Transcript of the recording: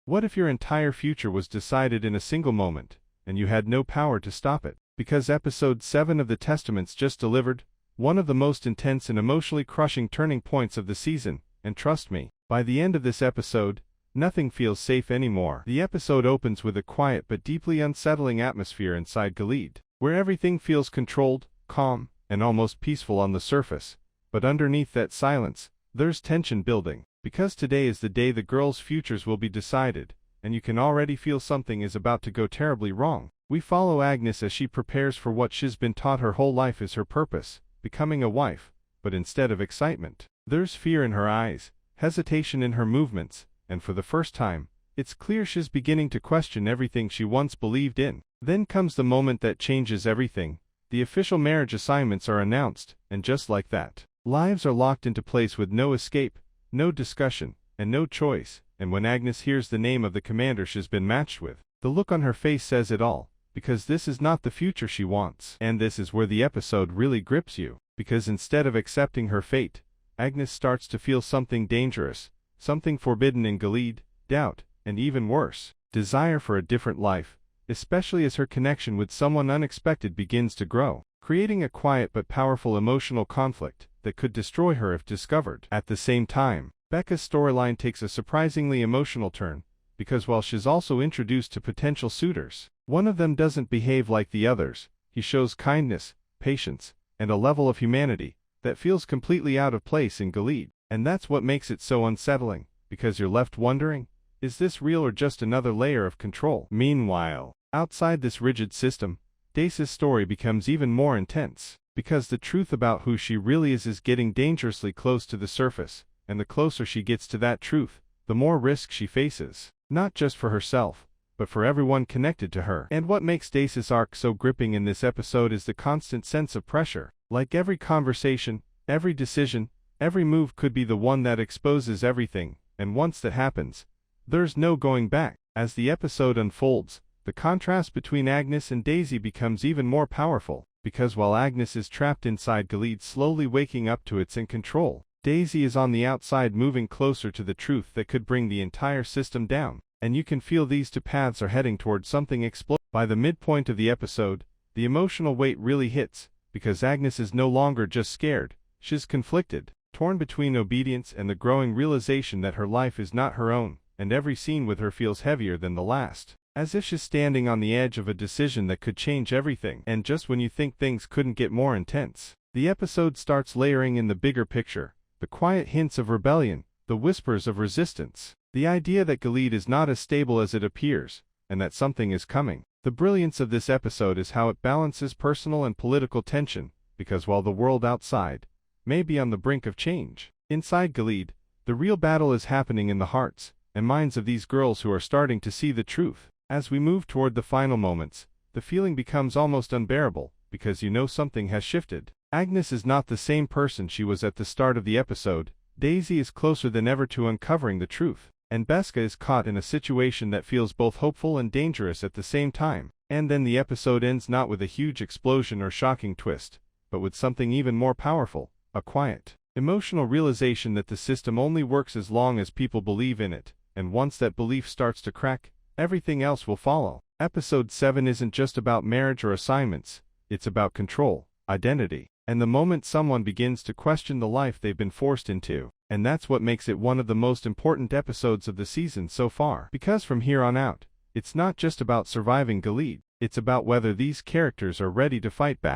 What if your entire future was decided in a single moment, and you had no power to stop it? Because episode 7 of The Testaments just delivered one of the most intense and emotionally crushing turning points of the season, and trust me, by the end of this episode, nothing feels safe anymore. The episode opens with a quiet but deeply unsettling atmosphere inside Gilead, where everything feels controlled, calm, and almost peaceful on the surface. But underneath that silence, there's tension building, because today is the day the girls' futures will be decided, and you can already feel something is about to go terribly wrong. We follow Agnes as she prepares for what she's been taught her whole life is her purpose, becoming a wife, but instead of excitement, there's fear in her eyes, hesitation in her movements, and for the first time, it's clear she's beginning to question everything she once believed in. Then comes the moment that changes everything. The official marriage assignments are announced, and just like that, lives are locked into place with no escape, no discussion, and no choice. And when Agnes hears the name of the commander she's been matched with, the look on her face says it all, because this is not the future she wants. And this is where the episode really grips you, because instead of accepting her fate, Agnes starts to feel something dangerous, something forbidden in Gilead, doubt, and even worse, desire for a different life, especially as her connection with someone unexpected begins to grow, creating a quiet but powerful emotional conflict that could destroy her if discovered. At the same time, Becca's storyline takes a surprisingly emotional turn, because while she's also introduced to potential suitors, one of them doesn't behave like the others. He shows kindness, patience, and a level of humanity that feels completely out of place in Gilead. And that's what makes it so unsettling, because you're left wondering, is this real or just another layer of control? Meanwhile, outside this rigid system, Dace's story becomes even more intense, because the truth about who she really is getting dangerously close to the surface, and the closer she gets to that truth, the more risk she faces, not just for herself, but for everyone connected to her. And what makes Dace's arc so gripping in this episode is the constant sense of pressure. Like every conversation, every decision, every move could be the one that exposes everything, and once that happens, there's no going back. As the episode unfolds, the contrast between Agnes and Daisy becomes even more powerful, because while Agnes is trapped inside Gilead slowly waking up to its in control, Daisy is on the outside moving closer to the truth that could bring the entire system down. And you can feel these two paths are heading towards something explosive. By the midpoint of the episode, the emotional weight really hits, because Agnes is no longer just scared, she's conflicted, torn between obedience and the growing realization that her life is not her own, and every scene with her feels heavier than the last, as if she's standing on the edge of a decision that could change everything. And just when you think things couldn't get more intense, the episode starts layering in the bigger picture, the quiet hints of rebellion, the whispers of resistance, the idea that Gilead is not as stable as it appears, and that something is coming. The brilliance of this episode is how it balances personal and political tension, because while the world outside may be on the brink of change, inside Gilead, the real battle is happening in the hearts and minds of these girls who are starting to see the truth. As we move toward the final moments, the feeling becomes almost unbearable, because you know something has shifted. Agnes is not the same person she was at the start of the episode. Daisy is closer than ever to uncovering the truth, and Beska is caught in a situation that feels both hopeful and dangerous at the same time. And then the episode ends not with a huge explosion or shocking twist, but with something even more powerful, a quiet, emotional realization that the system only works as long as people believe in it, and once that belief starts to crack, everything else will follow. Episode 7 isn't just about marriage or assignments, it's about control, identity, and the moment someone begins to question the life they've been forced into. And that's what makes it one of the most important episodes of the season so far. Because from here on out, it's not just about surviving Gilead, it's about whether these characters are ready to fight back.